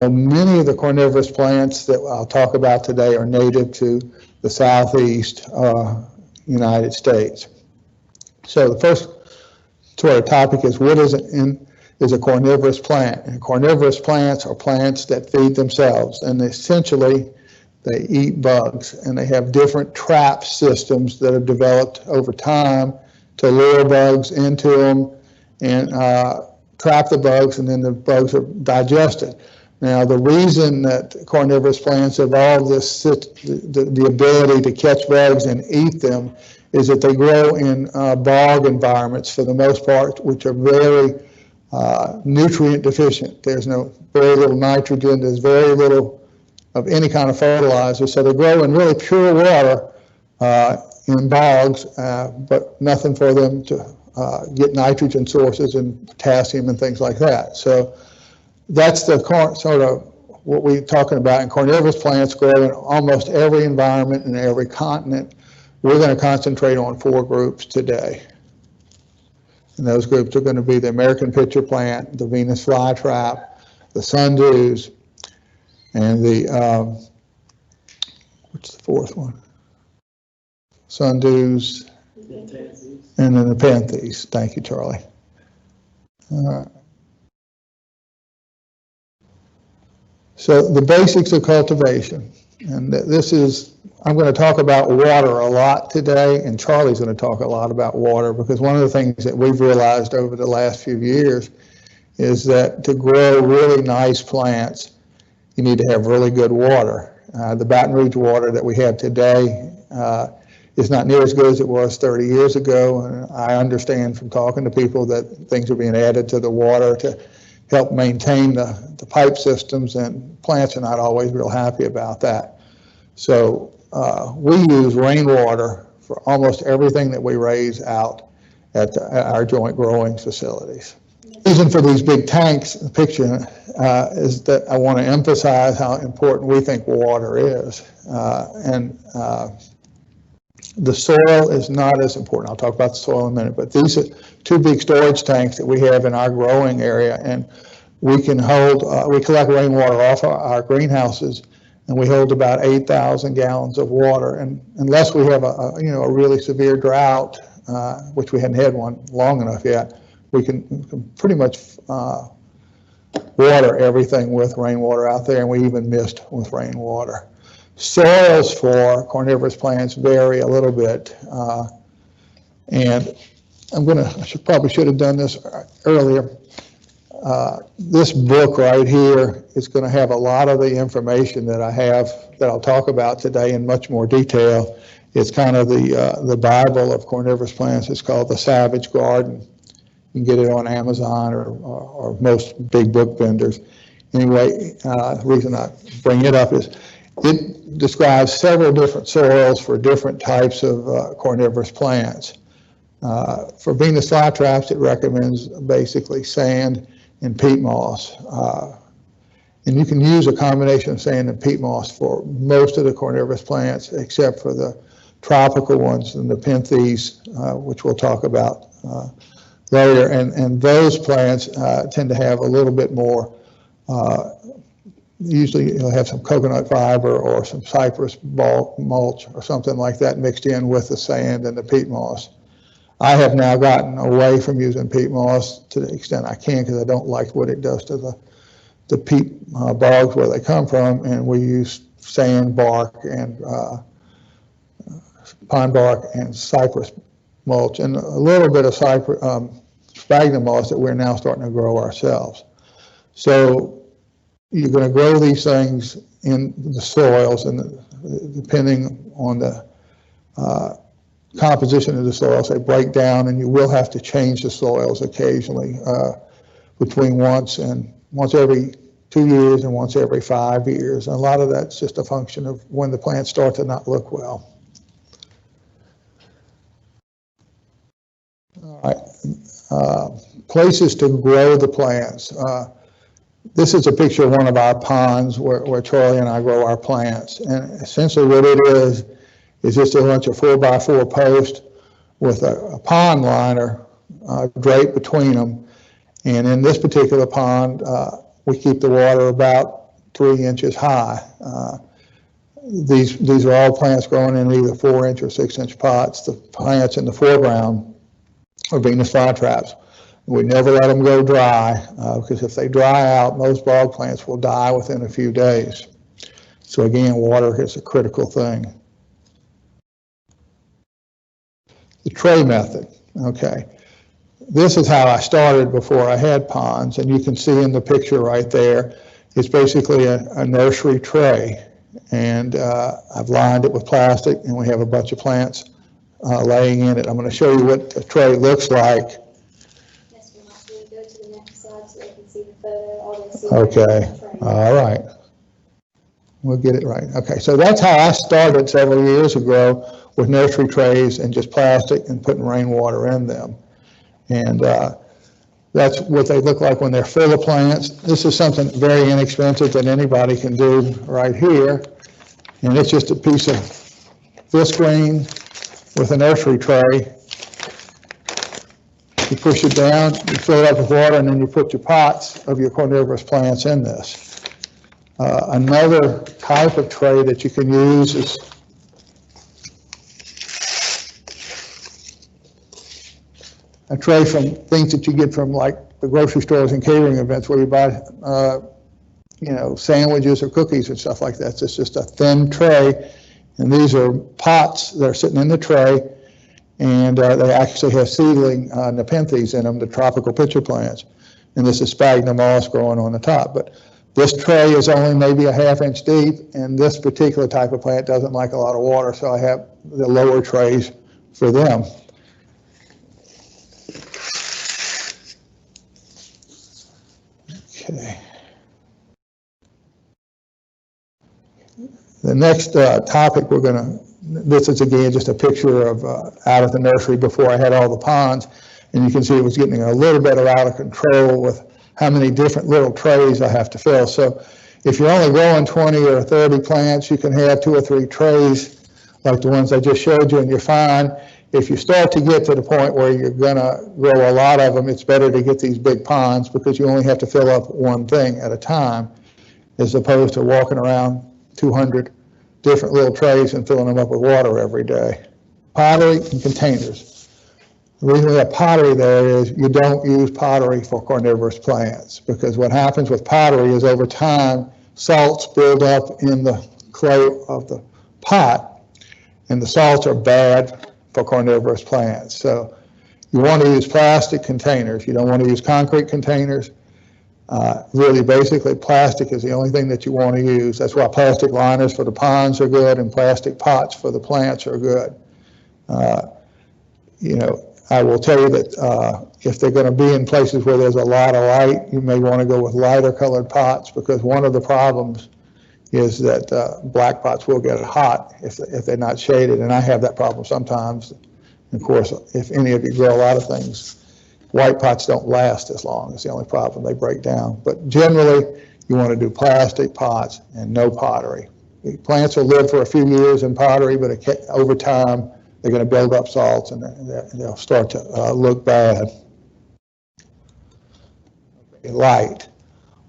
Many of the carnivorous plants that I'll talk about today are native to the southeast United States. So the first sort of topic is what is a carnivorous plant? And carnivorous plants are plants that feed themselves, and essentially they eat bugs, and they have different trap systems that have developed over time to lure bugs into them and trap the bugs, and then the bugs are digested. Now, the reason that carnivorous plants evolved the ability to catch bugs and eat them is that they grow in bog environments for the most part, which are very nutrient deficient. There's very little nitrogen, there's very little of any kind of fertilizer, so they grow in really pure water in bogs, but nothing for them to get nitrogen sources and potassium and things like that. So that's the sort of what we're talking about. And carnivorous plants grow in almost every environment and every continent. We're going to concentrate on 4 groups today. And those groups are going to be the American pitcher plant, the Venus Flytrap, the Sundews, and the, what's the 4th one? Sundews, and then the Nepenthes. Thank you, Charlie. So the basics of cultivation, and this is, I'm going to talk about water a lot today, and Charlie's going to talk a lot about water, because one of the things that we've realized over the last few years is that to grow really nice plants, you need to have really good water. The Baton Rouge water that we have today is not near as good as it was 30 years ago, and I understand from talking to people that things are being added to the water to help maintain the pipe systems, and plants are not always real happy about that. So we use rainwater for almost everything that we raise out at our joint growing facilities. The reason for these big tanks, the picture, is that I want to emphasize how important we think water is. The soil is not as important. I'll talk about the soil in a minute, but these are 2 big storage tanks that we have in our growing area, and we can hold, we collect rainwater off our greenhouses, and we hold about 8,000 gallons of water. And unless we have a really severe drought, which we hadn't had one long enough yet, we can pretty much water everything with rainwater out there, and we even mist with rainwater. Soils for carnivorous plants vary a little bit, and I probably should have done this earlier. This book right here is going to have a lot of the information that I have that I'll talk about today in much more detail. It's kind of the Bible of carnivorous plants. It's called The Savage Garden. You can get it on Amazon or most big book vendors. Anyway, the reason I bring it up is it describes several different soils for different types of carnivorous plants. For Venus flytraps, it recommends basically sand and peat moss. And you can use a combination of sand and peat moss for most of the carnivorous plants, except for the tropical ones, the Nepenthes, which we'll talk about later. And those plants tend to have a little bit more, usually you'll have some coconut fiber or some cypress mulch or something like that mixed in with the sand and the peat moss. I have now gotten away from using peat moss to the extent I can, because I don't like what it does to the peat bogs where they come from, and we use sand, bark, and pine bark and cypress mulch, and a little bit of sphagnum moss that we're now starting to grow ourselves. So you're going to grow these things in the soils, and depending on the composition of the soils, they break down, and you will have to change the soils occasionally, between once every 2 years and once every 5 years. And a lot of that's just a function of when the plants start to not look well. All right, places to grow the plants. This is a picture of one of our ponds where Charlie and I grow our plants. And essentially what it is just a bunch of 4x4 posts with a pond liner draped between them. And in this particular pond, we keep the water about 3 inches high. These are all plants growing in either 4-inch or 6-inch pots. The plants in the foreground are Venus Flytraps. We never let them go dry because if they dry out, most bog plants will die within a few days. So again, water is a critical thing. The tray method, okay. This is how I started before I had ponds, and you can see in the picture right there, it's basically a nursery tray. And I've lined it with plastic, and we have a bunch of plants laying in it. I'm going to show you what a tray looks like. Yes, we'll have to go to the next slide so they can see the photo. All they see Okay, all right. We'll get it right. Okay, so that's how I started several years ago with nursery trays and just plastic and putting rainwater in them. And that's what they look like when they're full of plants. This is something very inexpensive that anybody can do right here. And it's just a piece of visqueen with a nursery tray. You push it down, you fill it up with water, and then you put your pots of your carnivorous plants in this. Another type of tray that you can use is a tray from things that you get from like the grocery stores and catering events where you buy, sandwiches or cookies and stuff like that. It's just a thin tray, and these are pots that are sitting in the tray, and they actually have seedling Nepenthes in them, the tropical pitcher plants, and this is sphagnum moss growing on the top. But this tray is only maybe a ½ inch deep, and this particular type of plant doesn't like a lot of water, so I have the lower trays for them. Okay. The next topic this is again just a picture of out of the nursery before I had all the ponds, and you can see it was getting a little bit out of control with how many different little trays I have to fill. So if you're only growing 20 or 30 plants, you can have 2 or 3 trays like the ones I just showed you, and you're fine. If you start to get to the point where you're going to grow a lot of them, it's better to get these big ponds because you only have to fill up one thing at a time as opposed to walking around 200 different little trays and filling them up with water every day. Pottery and containers. The reason we have pottery there is you don't use pottery for carnivorous plants because what happens with pottery is over time salts build up in the clay of the pot, and the salts are bad for carnivorous plants. So you want to use plastic containers. You don't want to use concrete containers. Really, basically, plastic is the only thing that you want to use. That's why plastic liners for the ponds are good and plastic pots for the plants are good. I will tell you that if they're going to be in places where there's a lot of light, you may want to go with lighter colored pots because one of the problems is that black pots will get hot if they're not shaded, and I have that problem sometimes. Of course, if any of you grow a lot of things, white pots don't last as long. It's the only problem, they break down. But generally, you want to do plastic pots and no pottery. The plants will live for a few years in pottery, but over time, they're going to build up salts and they'll start to look bad. Light.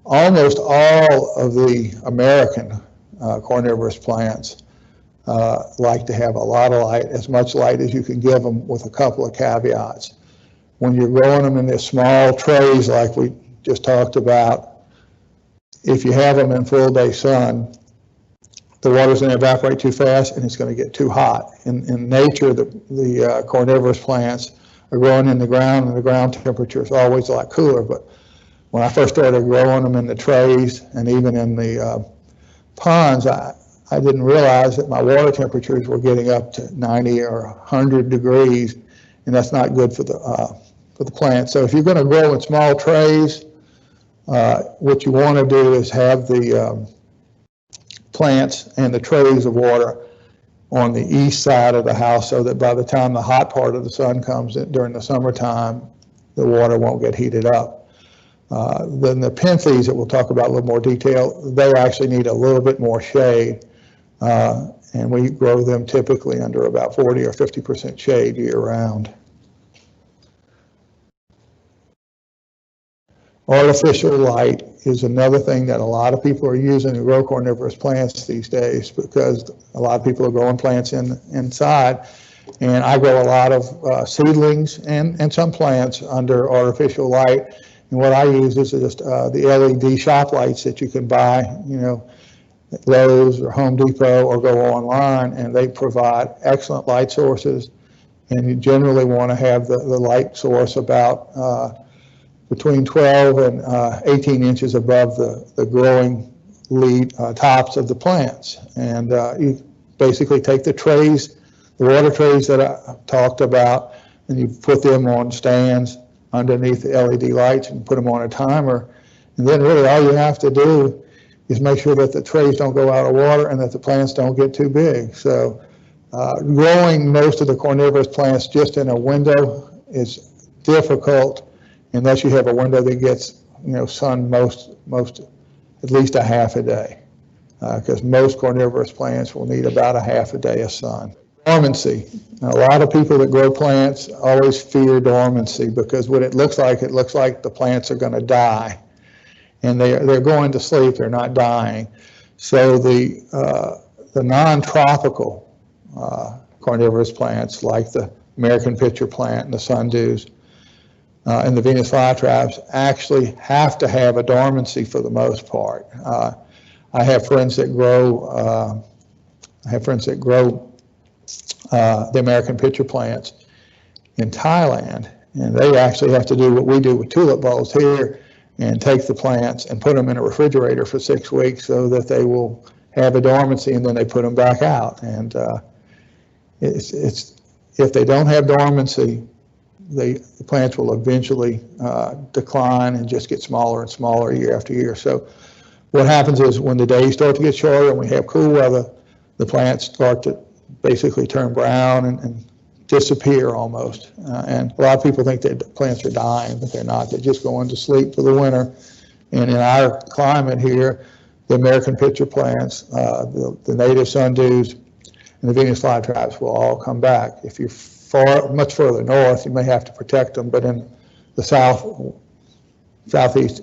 Almost all of the American carnivorous plants like to have a lot of light, as much light as you can give them with a couple of caveats. When you're growing them in these small trays like we just talked about, if you have them in full day sun, the water's going to evaporate too fast and it's going to get too hot. In nature, the carnivorous plants are growing in the ground, and the ground temperature is always a lot cooler. But when I first started growing them in the trays and even in the ponds, I didn't realize that my water temperatures were getting up to 90 or 100 degrees, and that's not good for the plant. So if you're going to grow in small trays, what you want to do is have the plants and the trays of water on the east side of the house so that by the time the hot part of the sun comes in during the summertime, the water won't get heated up. The Nepenthes that we'll talk about in a little more detail, they actually need a little bit more shade, and we grow them typically under about 40 or 50% shade year round. Artificial light is another thing that a lot of people are using to grow carnivorous plants these days, because a lot of people are growing plants inside. And I grow a lot of seedlings and some plants under artificial light. And what I use is just the LED shop lights that you can buy, at Lowe's or Home Depot, or go online, and they provide excellent light sources. And you generally want to have the light source about between 12 and 18 inches above the growing lead tops of the plants. And you basically take the trays, the water trays that I talked about, and you put them on stands underneath the LED lights and put them on a timer. And then really all you have to do is make sure that the trays don't go out of water and that the plants don't get too big. So growing most of the carnivorous plants just in a window is difficult unless you have a window that gets sun most at least a half a day, because most carnivorous plants will need about a half a day of sun. Dormancy. Now, a lot of people that grow plants always fear dormancy, because what it looks like the plants are going to die, and they're going to sleep. They're not dying. So the non-tropical carnivorous plants, like the American pitcher plant and the Sundews and the Venus Flytraps, actually have to have a dormancy for the most part. I have friends that grow. The American pitcher plants in Thailand, and they actually have to do what we do with tulip bulbs here, and take the plants and put them in a refrigerator for 6 weeks so that they will have a dormancy, and then they put them back out. And if they don't have dormancy, the plants will eventually decline and just get smaller and smaller year after year. So what happens is when the days start to get shorter and we have cool weather, the plants start to basically turn brown and disappear almost. And a lot of people think that plants are dying, but they're not. They're just going to sleep for the winter. And in our climate here, the American pitcher plants, the native sundews, and the Venus flytraps will all come back. If you're much further north, you may have to protect them, but in the southeast,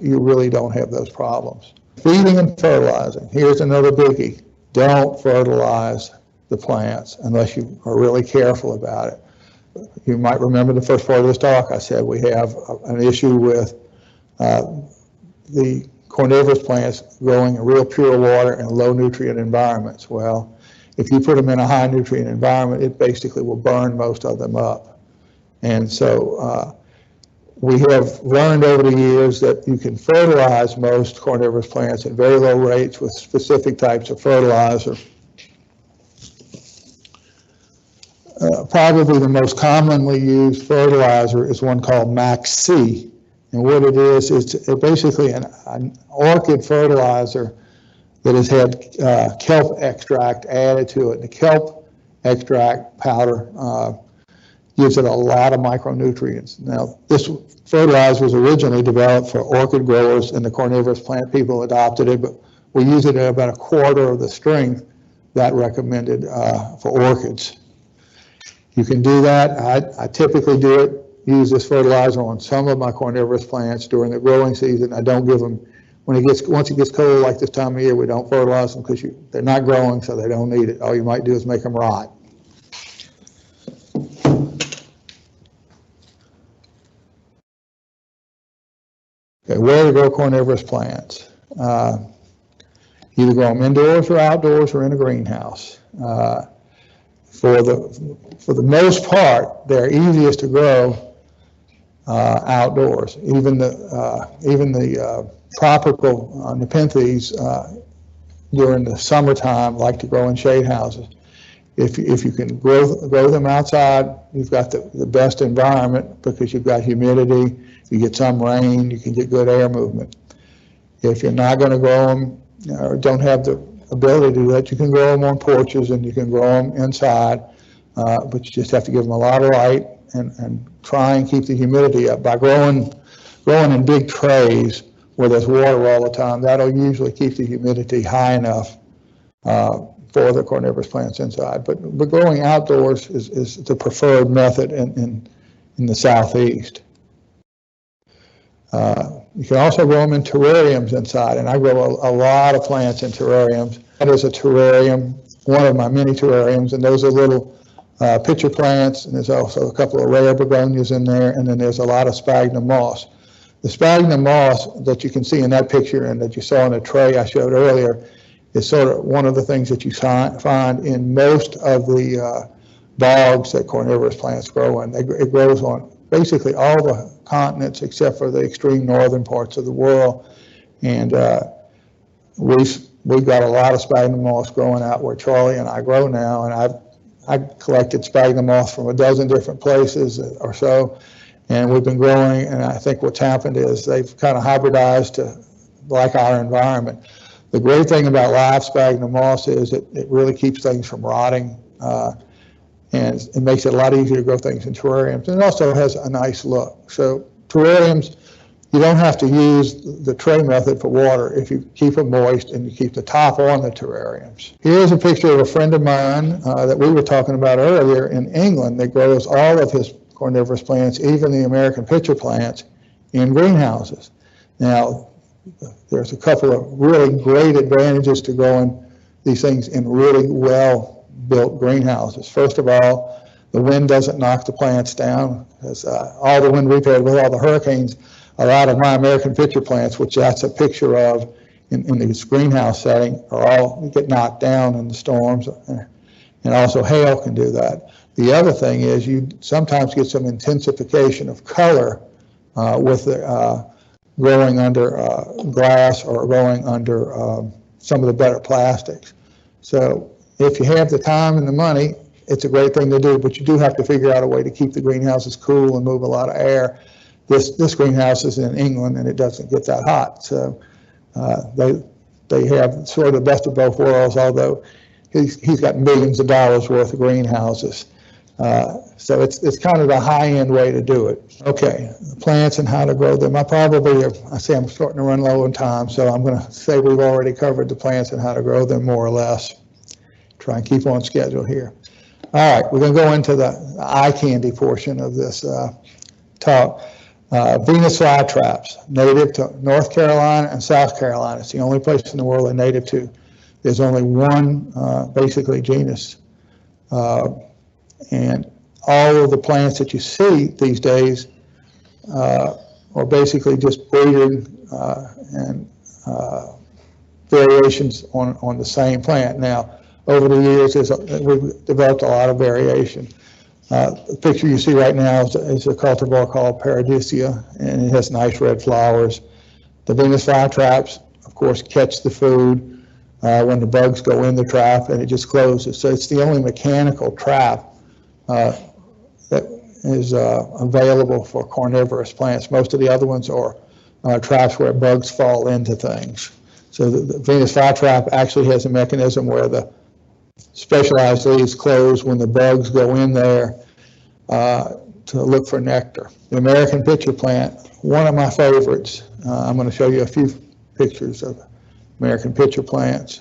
you really don't have those problems. Feeding and fertilizing. Here's another biggie. Don't fertilize the plants unless you are really careful about it. You might remember the first part of this talk, I said we have an issue with the carnivorous plants growing in real pure water and low nutrient environments. Well, if you put them in a high nutrient environment, it basically will burn most of them up. And so we have learned over the years that you can fertilize most carnivorous plants at very low rates with specific types of fertilizer. Probably the most commonly used fertilizer is one called Mese. And what it is, it's basically an orchid fertilizer that has had kelp extract added to it. The kelp extract powder gives it a lot of micronutrients. Now, this fertilizer was originally developed for orchid growers, and the carnivorous plant people adopted it, but we use it at about a quarter of the strength that recommended for orchids. You can do that. I typically use this fertilizer on some of my carnivorous plants during the growing season. I don't give them, once it gets cold like this time of year, we don't fertilize them because they're not growing, so they don't need it. All you might do is make them rot. Okay, where to grow carnivorous plants? Either grow them indoors or outdoors or in a greenhouse. For the most part, they're easiest to grow outdoors. Even the tropical Nepenthes during the summertime like to grow in shade houses. If you can grow them outside, you've got the best environment because you've got humidity, you get some rain, you can get good air movement. If you're not going to grow them or don't have the ability to do that, you can grow them on porches and you can grow them inside, but you just have to give them a lot of light and try and keep the humidity up. By growing in big trays where there's water all the time, that'll usually keep the humidity high enough for the carnivorous plants inside. But growing outdoors is the preferred method in the southeast. You can also grow them in terrariums inside, and I grow a lot of plants in terrariums. That is a terrarium, one of my many terrariums, and those are little pitcher plants, and there's also a couple of rare begonias in there, and then there's a lot of sphagnum moss. The sphagnum moss that you can see in that picture and that you saw in the tray I showed earlier is sort of one of the things that you find in most of the bogs that carnivorous plants grow in. It grows on basically all the continents except for the extreme northern parts of the world. And we've got a lot of sphagnum moss growing out where Charlie and I grow now, and I've collected sphagnum moss from a dozen different places or so, and we've been growing, and I think what's happened is they've kind of hybridized to like our environment. The great thing about live sphagnum moss is it really keeps things from rotting, and it makes it a lot easier to grow things in terrariums. And it also has a nice look. So terrariums, you don't have to use the tray method for water if you keep them moist and you keep the top on the terrariums. Here's a picture of a friend of mine that we were talking about earlier in England that grows all of his carnivorous plants, even the American pitcher plants, in greenhouses. Now, there's a couple of really great advantages to growing these things in really well-built greenhouses. First of all, the wind doesn't knock the plants down, because all the wind we've had with all the hurricanes, a lot of my American pitcher plants, which that's a picture of in this greenhouse setting, are all get knocked down in the storms, and also hail can do that. The other thing is you sometimes get some intensification of color with the growing under glass or growing under some of the better plastics. So if you have the time and the money, it's a great thing to do, but you do have to figure out a way to keep the greenhouses cool and move a lot of air. This greenhouse is in England and it doesn't get that hot. So they have sort of the best of both worlds, although he's got millions of dollars worth of greenhouses. So it's kind of the high-end way to do it. Okay, plants and how to grow them. I say I'm starting to run low on time, so I'm going to say we've already covered the plants and how to grow them more or less. Try and keep on schedule here. All right, we're going to go into the eye candy portion of this talk. Venus flytraps, native to North Carolina and South Carolina. It's the only place in the world they're native to. There's only one basically genus. And all of the plants that you see these days are basically just breeding and variations on the same plant. Now, over the years, we've developed a lot of variation. The picture you see right now is a cultivar called Paradisia, and it has nice red flowers. The Venus flytraps, of course, catch the food when the bugs go in the trap, and it just closes. So it's the only mechanical trap that is available for carnivorous plants. Most of the other ones are traps where bugs fall into things. So the Venus flytrap actually has a mechanism where the specialized leaves close when the bugs go in there to look for nectar. The American pitcher plant, one of my favorites. I'm going to show you a few pictures of American pitcher plants.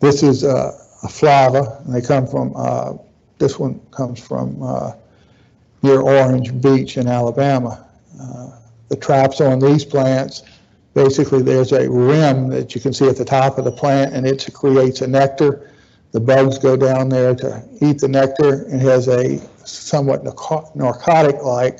This is a flava, and they come from, this one comes from near Orange Beach in Alabama. The traps on these plants, basically there's a rim that you can see at the top of the plant, and it creates a nectar. The bugs go down there to eat the nectar. It has a somewhat narcotic-like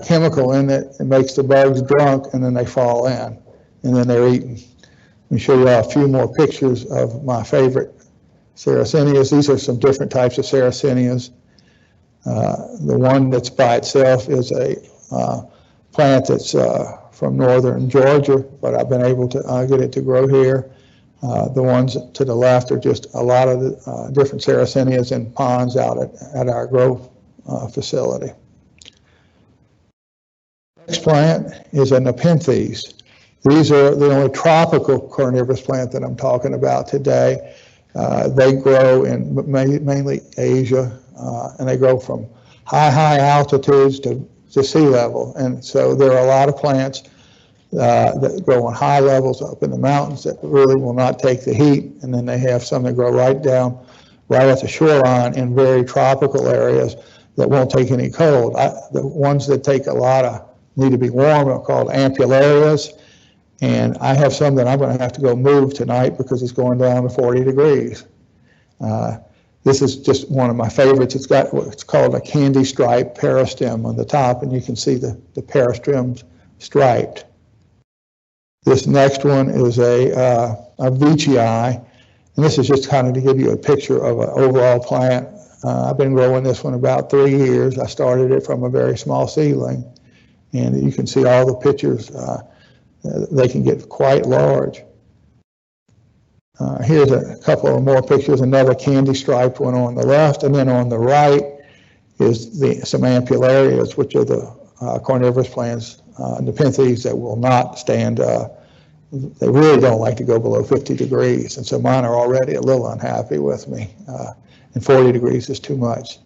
chemical in it. It makes the bugs drunk, and then they fall in, and then they're eaten. Let me show you a few more pictures of my favorite Sarracenias. These are some different types of Sarracenias. The one that's by itself is a plant that's from northern Georgia, but I've been able to get it to grow here. The ones to the left are just a lot of the, different Sarracenias in ponds out at our grow facility. Next plant is a Nepenthes. These are the only tropical carnivorous plant that I'm talking about today. They grow in mainly Asia, and they grow from high altitudes to sea level. And so there are a lot of plants that grow on high levels up in the mountains that really will not take the heat. And then they have some that grow right at the shoreline in very tropical areas that won't take any cold. The ones that take a lot of need to be warm are called ampullarias. And I have some that I'm going to have to go move tonight because it's going down to 40 degrees. This is just one of my favorites. It's got what's called a candy stripe peristem on the top, and you can see the peristems striped. This next one is a veitchii, and this is just kind of to give you a picture of an overall plant. I've been growing this one about 3 years. I started it from a very small seedling, and you can see all the pictures. They can get quite large. Here's a couple of more pictures, another candy striped one on the left, and then on the right is some ampullarias, which are the carnivorous plants, Nepenthes, that will not stand, they really don't like to go below 50 degrees, and so mine are already a little unhappy with me, and 40 degrees is too much.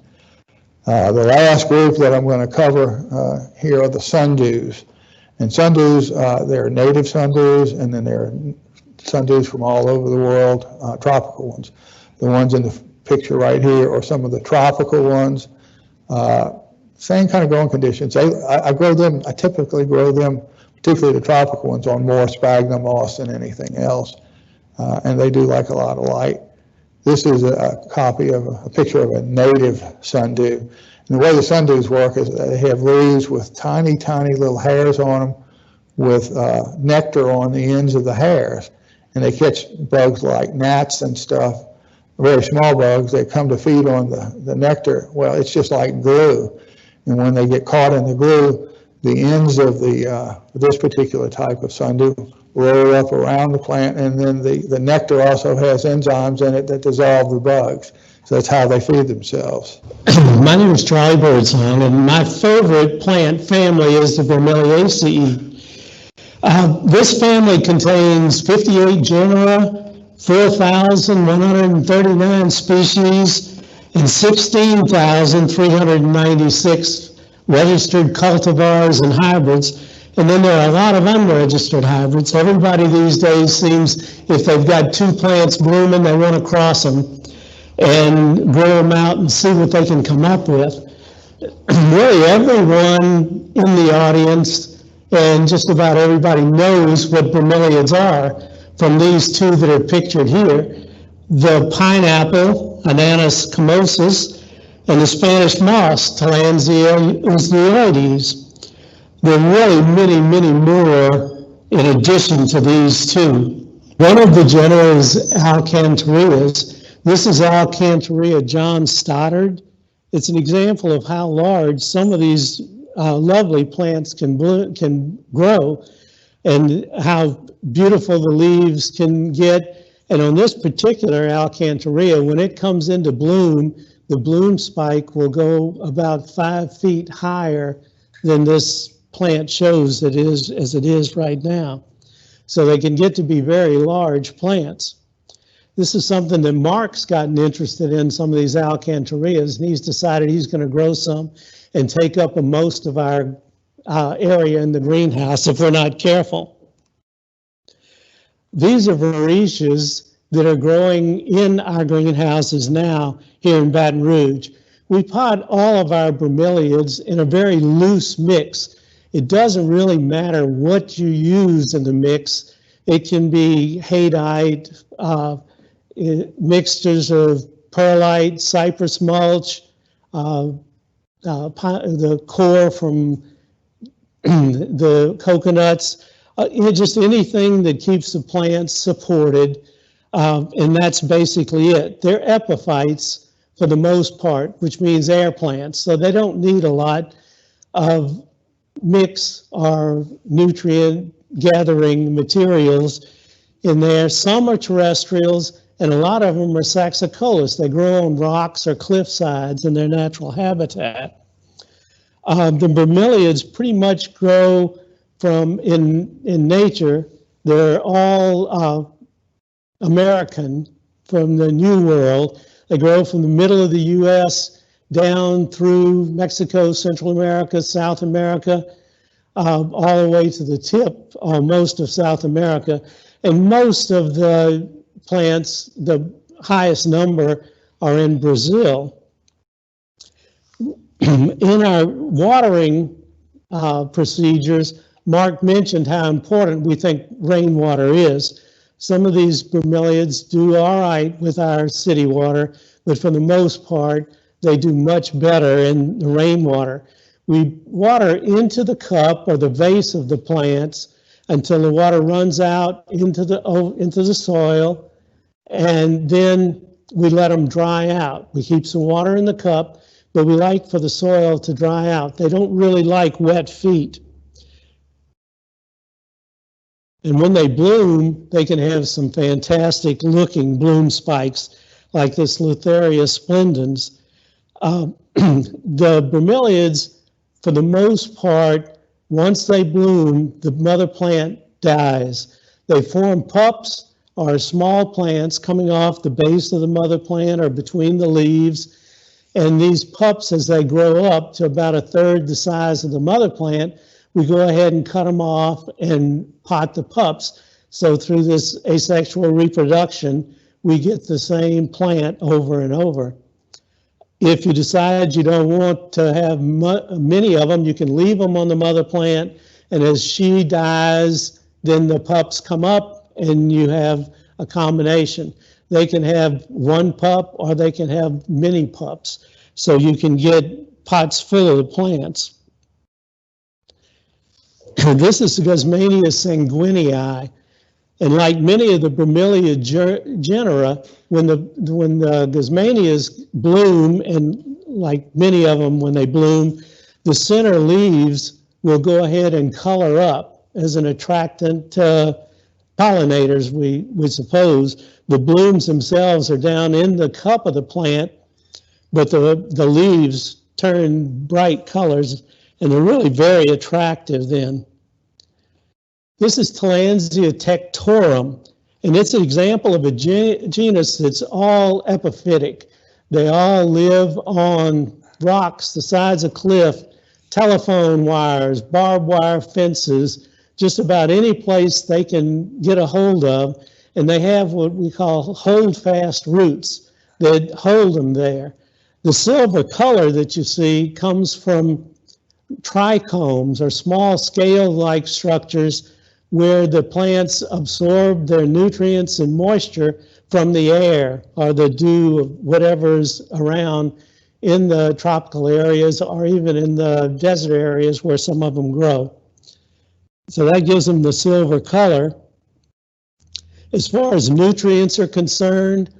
The last group that I'm going to cover here are the sundews. And sundews, there are native sundews, and then there are sundews from all over the world, tropical ones. The ones in the picture right here are some of the tropical ones. Same kind of growing conditions. I grow them, I typically grow them, particularly the tropical ones, on more sphagnum moss than anything else. And they do like a lot of light. This is a copy of a picture of a native sundew. And the way the sundews work is they have leaves with tiny, tiny little hairs on them with nectar on the ends of the hairs. And they catch bugs like gnats and stuff, very small bugs. They come to feed on the nectar. Well, it's just like glue. And when they get caught in the glue, the ends of this particular type of sundew roll up around the plant, and then the nectar also has enzymes in it that dissolve the bugs. So that's how they feed themselves. My name is Charlie Birdsong, and my favorite plant family is the Bromeliaceae. This family contains 58 genera, 4,139 species, and 16,396 registered cultivars and hybrids. And then there are a lot of unregistered hybrids. Everybody these days seems, if they've got 2 plants blooming, they want to cross them and grow them out and see what they can come up with. Really, everyone in the audience and just about everybody knows what bromeliads are from these 2 that are pictured here. The pineapple, Ananas camosus, and the Spanish moss, Tillandsia usneoides. There are really many, many more in addition to these 2. One of the genera is AgCenterias. This is Alcantaria John Stoddard. It's an example of how large some of these lovely plants can grow and how beautiful the leaves can get. And on this particular Alcantaria, when it comes into bloom, the bloom spike will go about 5 feet higher than this plant shows it is as it is right now. So they can get to be very large plants. This is something that Mark's gotten interested in, some of these Alcantarias, and he's decided he's going to grow some and take up most of our area in the greenhouse if we're not careful. These are Varechas that are growing in our greenhouses now here in Baton Rouge. We pot all of our bromeliads in a very loose mix. It doesn't really matter what you use in the mix. It can be haydite, mixtures of perlite, cypress mulch, the core from the coconuts, just anything that keeps the plants supported, and that's basically it. They're epiphytes for the most part, which means air plants, so they don't need a lot of mix or nutrient gathering materials in there. Some are terrestrials, and a lot of them are saxicolous. They grow on rocks or cliff sides in their natural habitat. The bromeliads pretty much grow from in nature. They're all American from the New World. They grow from the middle of the U.S. down through Mexico, Central America, South America, all the way to the tip, most of South America. And most of the plants, the highest number, are in Brazil. In our watering procedures. Mark mentioned how important we think rainwater is. Some of these bromeliads do all right with our city water, but for the most part, they do much better in the rainwater. We water into the cup or the vase of the plants until the water runs out into the soil, and then we let them dry out. We keep some water in the cup, but we like for the soil to dry out. They don't really like wet feet. And when they bloom, they can have some fantastic looking bloom spikes like this Leutheria splendens. The bromeliads, for the most part, once they bloom, the mother plant dies. They form pups or small plants coming off the base of the mother plant or between the leaves. And these pups, as they grow up to about a third the size of the mother plant, we go ahead and cut them off and pot the pups. So through this asexual reproduction, we get the same plant over and over. If you decide you don't want to have many of them, you can leave them on the mother plant, and as she dies, then the pups come up and you have a combination. They can have one pup or they can have many pups. So you can get pots full of the plants. This is Guzmania sanguinii, and like many of the bromelia genera, when the Guzmanias bloom, and like many of them when they bloom, the center leaves will go ahead and color up as an attractant to pollinators, we suppose. The blooms themselves are down in the cup of the plant, but the leaves turn bright colors, and they're really very attractive then. This is Tillandsia tectorum, and it's an example of a genus that's all epiphytic. They all live on rocks, the sides of cliff, telephone wires, barbed wire fences, just about any place they can get a hold of, and they have what we call hold-fast roots that hold them there. The silver color that you see comes from trichomes, or small scale-like structures where the plants absorb their nutrients and moisture from the air or the dew of whatever's around in the tropical areas or even in the desert areas where some of them grow. So that gives them the silver color. As far as nutrients are concerned,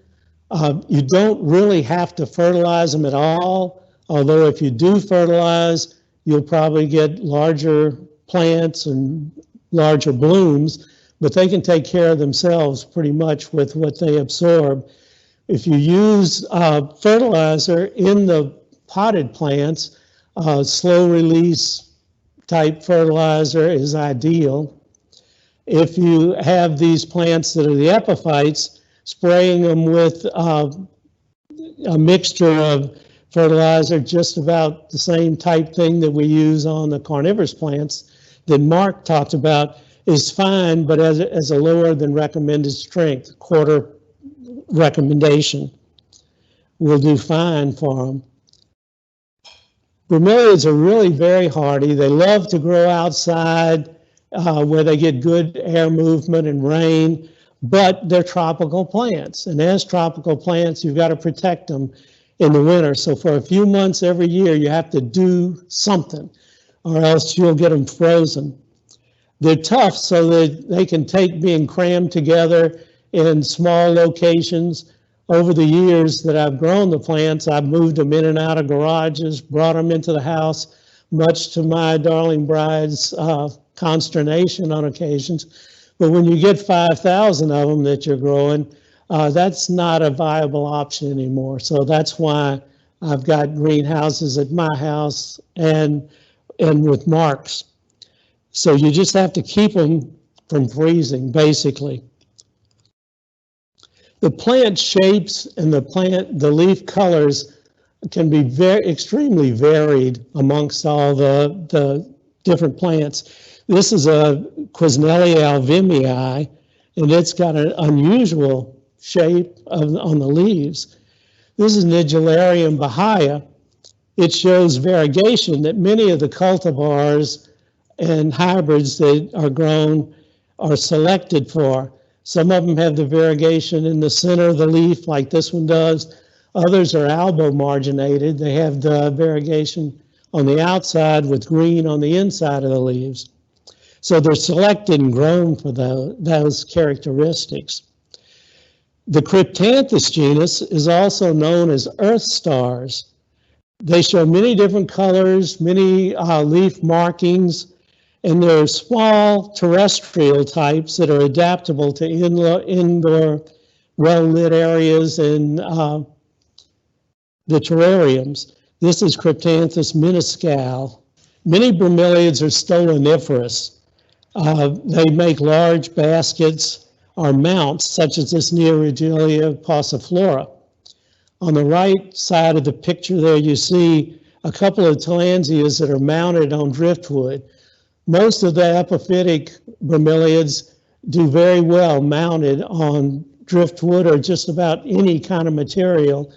you don't really have to fertilize them at all, although if you do fertilize, you'll probably get larger plants and larger blooms, but they can take care of themselves pretty much with what they absorb. If you use fertilizer in the potted plants, slow release type fertilizer is ideal. If you have these plants that are the epiphytes, spraying them with a mixture of fertilizer, just about the same type thing that we use on the carnivorous plants that Mark talked about, is fine, but as a lower than recommended strength, quarter recommendation will do fine for them. Bromeliads are really very hardy. They love to grow outside where they get good air movement and rain, but they're tropical plants. And as tropical plants, you've got to protect them in the winter. So for a few months every year, you have to do something, or else you'll get them frozen. They're tough, so that they can take being crammed together in small locations. Over the years that I've grown the plants, I've moved them in and out of garages, brought them into the house, much to my darling bride's consternation on occasions. But when you get 5,000 of them that you're growing, that's not a viable option anymore. So that's why I've got greenhouses at my house and with Mark's. So you just have to keep them from freezing, basically. The plant shapes and the leaf colors can be extremely varied amongst all the different plants. This is a Quesnelia alvimii, and it's got an unusual shape on the leaves. This is Nigellarium bahia, it shows variegation that many of the cultivars and hybrids that are grown are selected for. Some of them have the variegation in the center of the leaf like this one does. Others are elbow marginated. They have the variegation on the outside with green on the inside of the leaves. So they're selected and grown for those characteristics. The Cryptanthus genus is also known as earth stars. They show many different colors, many leaf markings, and they're small terrestrial types that are adaptable to indoor well-lit areas and the terrariums. This is Cryptanthus minuscale. Many bromeliads are stoloniferous. They make large baskets or mounts, such as this Neoregelia passiflora. On the right side of the picture there, you see a couple of tillandsias that are mounted on driftwood. Most of the epiphytic bromeliads do very well mounted on driftwood or just about any kind of material.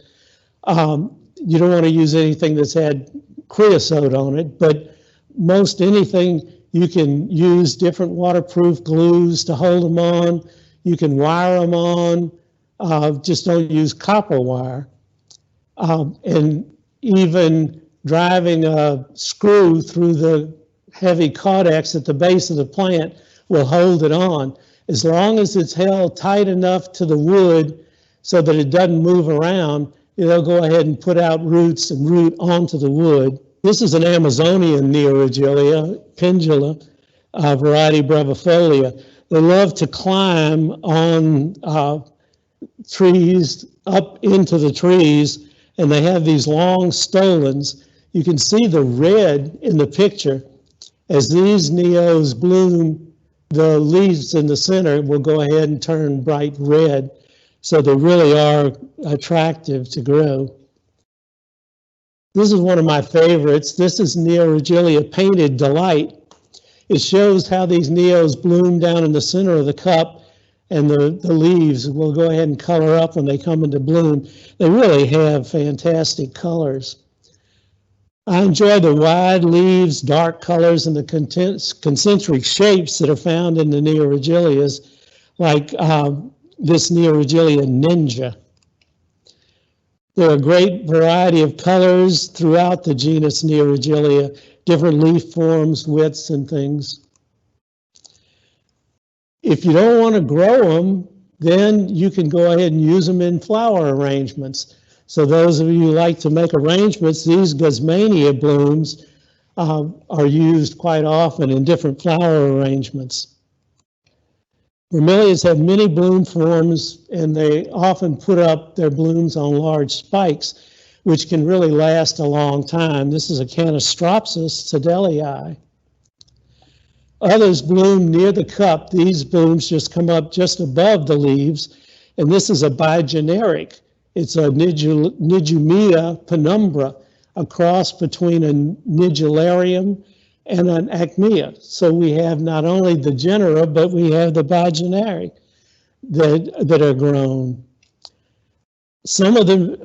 You don't want to use anything that's had creosote on it, but most anything you can use different waterproof glues to hold them on. You can wire them on, just don't use copper wire. And even driving a screw through the heavy caudex at the base of the plant will hold it on. As long as it's held tight enough to the wood so that it doesn't move around, it'll go ahead and put out roots and root onto the wood. This is an Amazonian Neoregelia, pendula, variety brevifolia. They love to climb on trees, up into the trees, and they have these long stolons. You can see the red in the picture. As these neos bloom, the leaves in the center will go ahead and turn bright red. So they really are attractive to grow. This is one of my favorites. This is Neoregelia Painted Delight. It shows how these neos bloom down in the center of the cup, and the leaves will go ahead and color up when they come into bloom. They really have fantastic colors. I enjoy the wide leaves, dark colors, and the concentric shapes that are found in the Neoregelias, like this Neoregelia ninja. There are a great variety of colors throughout the genus Neoregelia, different leaf forms, widths, and things. If you don't want to grow them, then you can go ahead and use them in flower arrangements. So those of you who like to make arrangements, these Guzmania blooms are used quite often in different flower arrangements. Bromeliads have many bloom forms, and they often put up their blooms on large spikes, which can really last a long time. This is a Canastropsis sedellii. Others bloom near the cup. These blooms just come up just above the leaves, and this is a bigeneric. It's a Nidumea penumbra, a cross between a Nidularium and an Acmea. So we have not only the genera, but we have the bigeneric that are grown. Some of the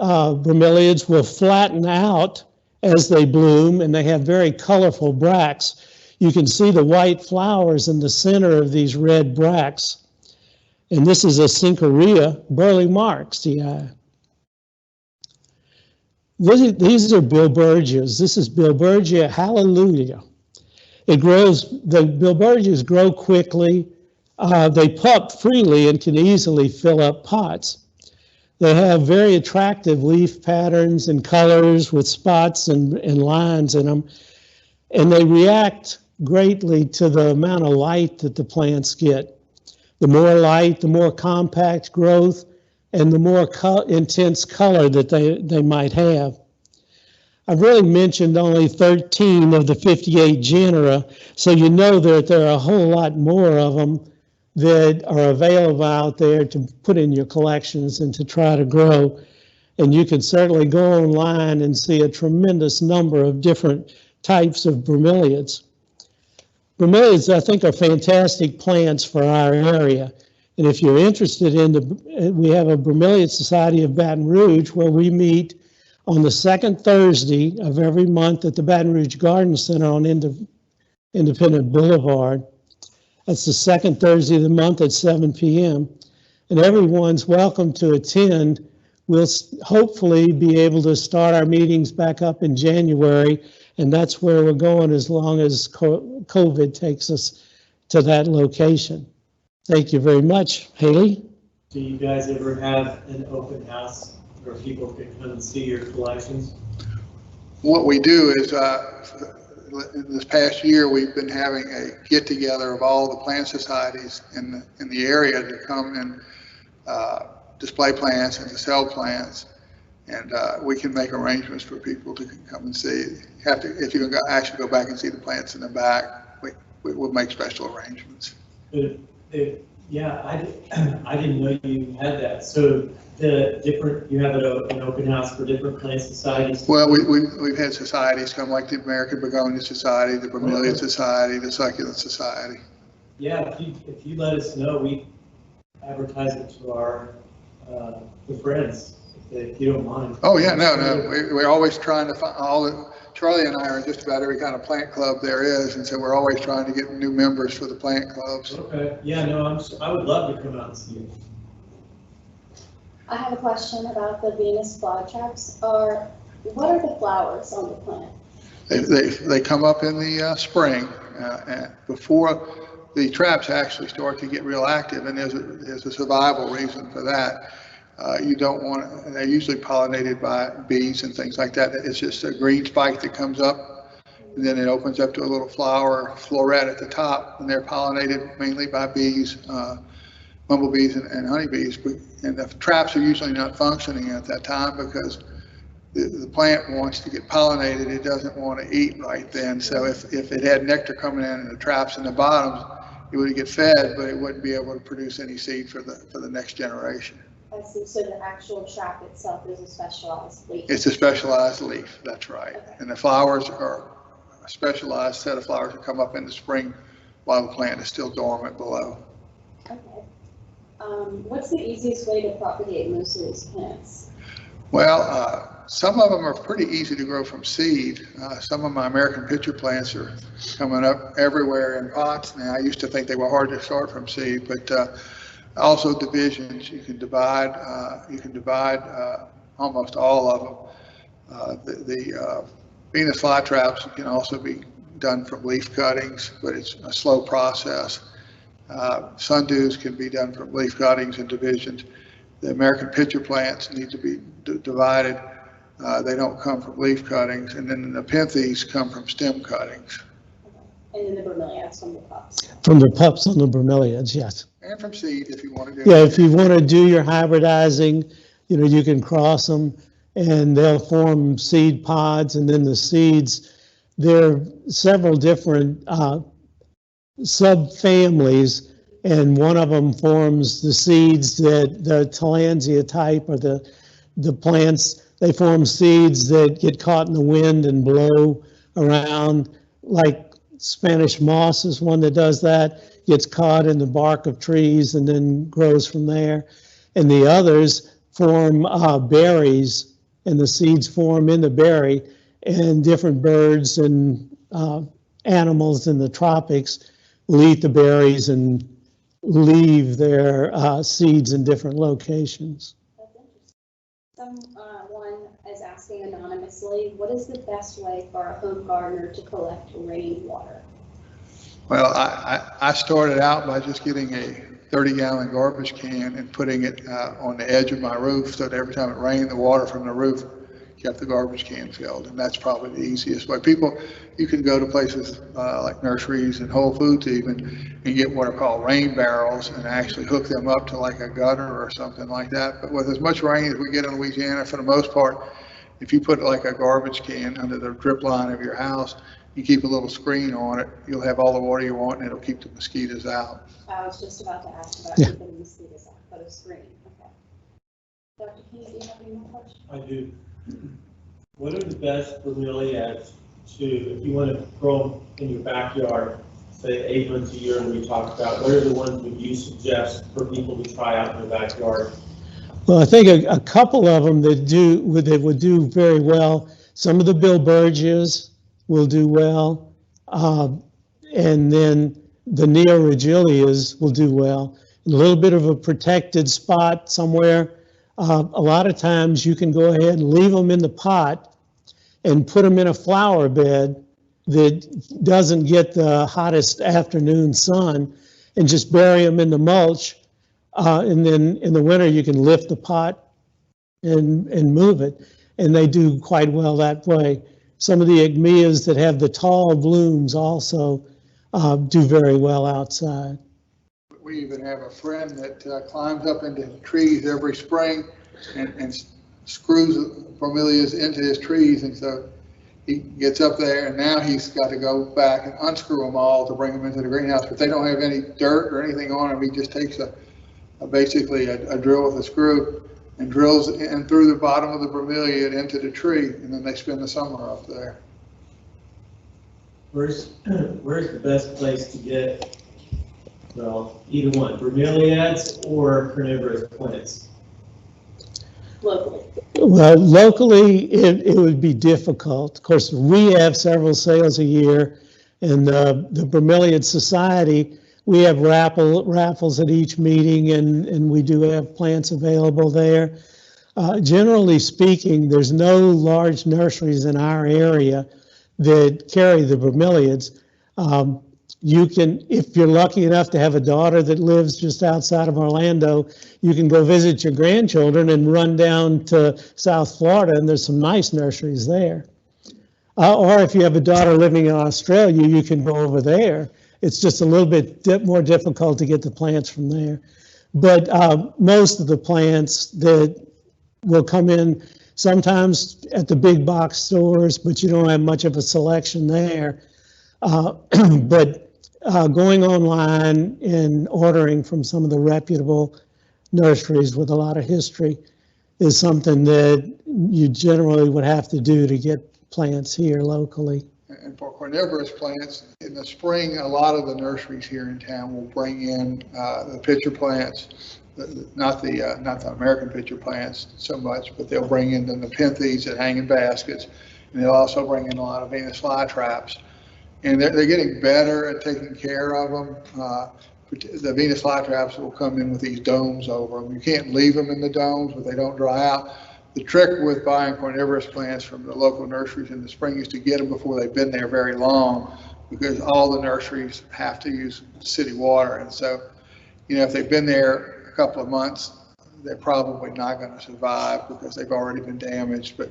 bromeliads will flatten out as they bloom, and they have very colorful bracts. You can see the white flowers in the center of these red bracts. And this is a Syncharia burley marks, the These are Bilbergias. This is Bilbergia hallelujah. It grows, the Bilbergias grow quickly. They pup freely and can easily fill up pots. They have very attractive leaf patterns and colors with spots and lines in them. And they react greatly to the amount of light that the plants get. The more light, the more compact growth, and the more intense color that they might have. I've really mentioned only 13 of the 58 genera, so you know that there are a whole lot more of them that are available out there to put in your collections and to try to grow. And you can certainly go online and see a tremendous number of different types of bromeliads. Bromeliads, I think, are fantastic plants for our area. And if you're interested in we have a Bromeliad Society of Baton Rouge where we meet on the second Thursday of every month at the Baton Rouge Garden Center on Independent Boulevard. That's the second Thursday of the month at 7 p.m. And everyone's welcome to attend. We'll hopefully be able to start our meetings back up in January, and that's where we're going as long as COVID takes us to that location. Thank you very much. Haley? Do you guys ever have an open house where people can come and see your collections? What we do is, in this past year, we've been having a get-together of all the plant societies in the area to come and display plants and to sell plants, and we can make arrangements for people to come and see. If you can actually go back and see the plants in the back, we'll make special arrangements. Yeah, I didn't know you had that. So you have an open house for different plant societies? Well, we've had societies come, like the American Begonia Society, the Bromeliad Society, the Succulent Society. Yeah, if you let us know, we advertise it to our the friends, if you don't mind. Oh yeah, no, we're always trying to find Charlie and I are in just about every kind of plant club there is, and so we're always trying to get new members for the plant clubs. Okay, yeah, no, I would love to come out and see you. I have a question about the Venus Flytraps. What are the flowers on the plant? They come up in the spring, and before the traps actually start to get real active, and there's a survival reason for that. You don't want, they're usually pollinated by bees and things like that. It's just a green spike that comes up, and then it opens up to a little flower floret at the top, and they're pollinated mainly by bees, bumblebees and honeybees. And the traps are usually not functioning at that time because the plant wants to get pollinated. It doesn't want to eat right then. So if it had nectar coming in and the traps in the bottoms, it would get fed, but it wouldn't be able to produce any seed for the next generation. I see. So the actual trap itself is a specialized leaf. It's a specialized leaf, that's right. Okay. And the flowers are a specialized set of flowers that come up in the spring while the plant is still dormant below. Okay. What's the easiest way to propagate most of these plants? Well, some of them are pretty easy to grow from seed. Some of my American pitcher plants are coming up everywhere in pots now. I used to think they were hard to start from seed, but also divisions. You can divide almost all of them. The Venus Flytraps can also be done from leaf cuttings, but it's a slow process. Sundews can be done from leaf cuttings and divisions. The American pitcher plants need to be divided. They don't come from leaf cuttings, and then the Nepenthes come from stem cuttings. And then the bromeliads from the pups. From the pups on the bromeliads, yes. And from seed, if you want to do. Yeah, if you want to do your hybridizing, you can cross them, and they'll form seed pods, and then the seeds. There are several different subfamilies, and one of them forms the seeds that the Tillandsia type, or the plants. They form seeds that get caught in the wind and blow around, like Spanish moss is one that does that, gets caught in the bark of trees and then grows from there. And the others form berries, and the seeds form in the berry, and different birds and animals in the tropics will eat the berries and leave their seeds in different locations. That's interesting. Someone is asking anonymously, what is the best way for a home gardener to collect rainwater? Well, I started out by just getting a 30-gallon garbage can and putting it on the edge of my roof, so that every time it rained, the water from the roof kept the garbage can filled, and that's probably the easiest way. You can go to places like nurseries and Whole Foods even, and get what are called rain barrels and actually hook them up to like a gutter or something like that. But with as much rain as we get in Louisiana, for the most part, if you put like a garbage can under the drip line of your house, you keep a little screen on it, you'll have all the water you want, and it'll keep the mosquitoes out. I was just about to ask about keeping the mosquitoes out, but a screen. Okay. Dr. King, do you have any more questions? I do. What are the best bromeliads if you want to grow them in your backyard, say 8 months a year we talked about, what are the ones that you suggest for people to try out in their backyard? Well, I think a couple of them that would do very well. Some of the bilbergias will do well, and then the neoregilias will do well. A little bit of a protected spot somewhere. A lot of times you can go ahead and leave them in the pot and put them in a flower bed that doesn't get the hottest afternoon sun, and just bury them in the mulch. And then in the winter, you can lift the pot and move it. And they do quite well that way. Some of the igmias that have the tall blooms also do very well outside. We even have a friend that climbs up into trees every spring and screws bromeliads into his trees. And so he gets up there, and now he's got to go back and unscrew them all to bring them into the greenhouse. But they don't have any dirt or anything on them. He just takes basically a drill with a screw and drills in through the bottom of the bromeliad into the tree, and then they spend the summer up there. Where's the best place to get, well, either one, bromeliads or carnivorous plants? Locally. Well, locally, it would be difficult. Of course, we have several sales a year, and the Bromeliad Society, we have raffles at each meeting, and we do have plants available there. Generally speaking, there's no large nurseries in our area that carry the bromeliads. You can, if you're lucky enough to have a daughter that lives just outside of Orlando, you can go visit your grandchildren and run down to South Florida, and there's some nice nurseries there. Or if you have a daughter living in Australia, you can go over there. It's just a little bit more difficult to get the plants from there. But most of the plants that will come in sometimes at the big box stores, but you don't have much of a selection there. But going online and ordering from some of the reputable nurseries with a lot of history is something that you generally would have to do to get plants here locally. And for carnivorous plants, in the spring, a lot of the nurseries here in town will bring in the pitcher plants, not the American pitcher plants so much, but they'll bring in the Nepenthes that hang in baskets, and they'll also bring in a lot of Venus Flytraps. And they're getting better at taking care of them. The Venus Flytraps will come in with these domes over them. You can't leave them in the domes, but they don't dry out. The trick with buying carnivorous plants from the local nurseries in the spring is to get them before they've been there very long, because all the nurseries have to use city water. And so, you know, if they've been there a couple of months, they're probably not going to survive because they've already been damaged. But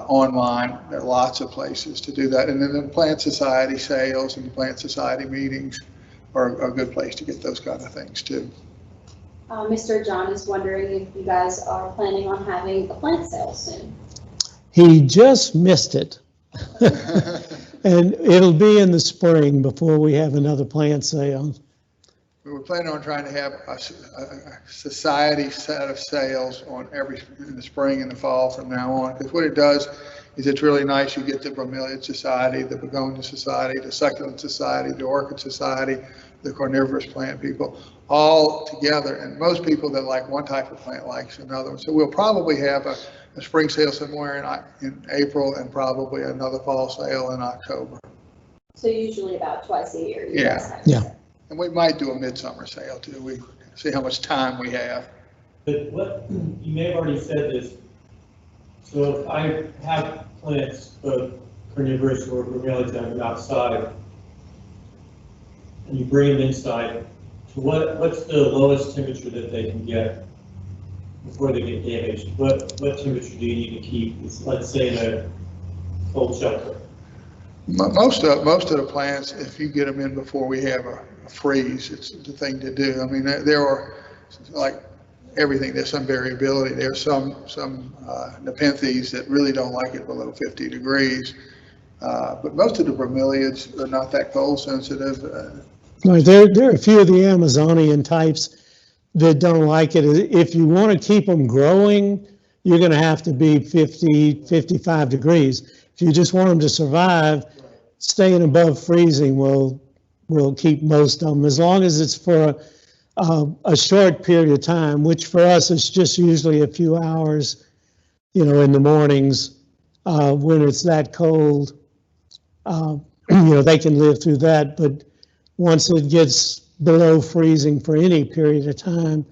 online, there are lots of places to do that. And then the Plant Society sales and the Plant Society meetings are a good place to get those kind of things too. Mr. John is wondering if you guys are planning on having a plant sale soon. He just missed it. And it'll be in the spring before we have another plant sale. We were planning on trying to have a society set of sales in the spring and the fall from now on, because what it does is it's really nice. You get the Bromeliad Society, the Begonia Society, the Succulent Society, the Orchid Society, the carnivorous plant people all together, and most people that like one type of plant likes another one. So we'll probably have a spring sale somewhere in April, and probably another fall sale in October. So usually about twice a year. You guys have Yeah. that. And we might do a midsummer sale too. We see how much time we have. But what, you may have already said this, so if I have plants, both carnivorous or bromeliads that are outside, and you bring them inside, so what's the lowest temperature that they can get before they get damaged? What temperature do you need to keep, let's say, in a cold shelter? Most of the plants, if you get them in before we have a freeze, it's the thing to do. I mean, there are, like everything, there's some variability. There's some Nepenthes that really don't like it below 50 degrees. But most of the bromeliads are not that cold sensitive. Right, there are a few of the Amazonian types that don't like it. If you want to keep them growing, you're going to have to be 50, 55 degrees. If you just want them to survive, staying above freezing will keep most of them. As long as it's for a short period of time, which for us is just usually a few hours, in the mornings, when it's that cold, they can live through that. But once it gets below freezing for any period of time,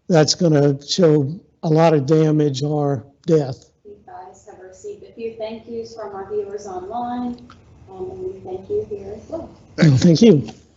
that's going to show a lot of damage or death. You guys have received a few thank yous from our viewers online, and we thank you here as well. Thank you.